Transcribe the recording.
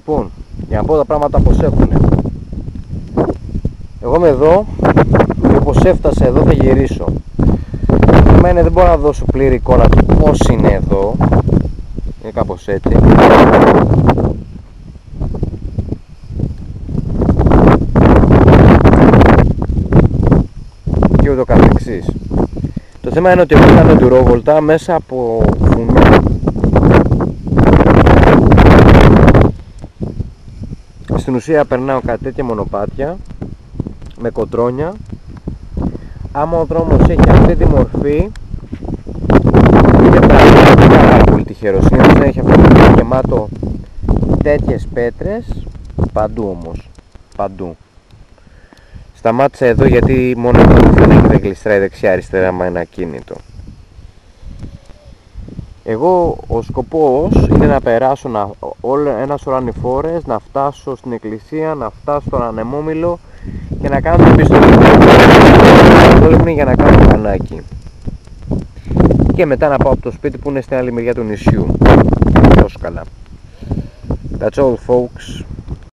Λοιπόν, για να πω τα πράγματα πως έχουν. Εγώ είμαι εδώ και όπως έφτασα εδώ θα γυρίσω. Εμένα δεν μπορώ να δώσω πλήρη εικόνα του πως είναι εδώ. Είναι κάπως έτσι. Και ούτω καθεξής. Το θέμα είναι ότι εγώ κάνω ντουρόβολτα μέσα από βουνό. Στην ουσία περνάω κάτι τέτοια μονοπάτια με κοντρόνια. Άμα ο δρόμος έχει αυτή τη μορφή, είναι πάρα πολύ τυχερός. Είναι να έχει αυτό το γεμάτο τέτοιες πέτρες παντού, όμως παντού. Σταμάτησα εδώ γιατί μόνο δεν έχει, δεν γλιστράει δεξιά αριστερά με ένα κίνητο. Εγώ ο σκοπός είναι να περάσω ένα σωρό ανηφόρες, να φτάσω στην εκκλησία, να φτάσω στον ανεμόμυλο και να κάνω την πιστολή. Είναι για να κάνω κανάκι. Και μετά να πάω από το σπίτι που είναι στην άλλη μεριά του νησιού. Τόσο καλά. That's all folks.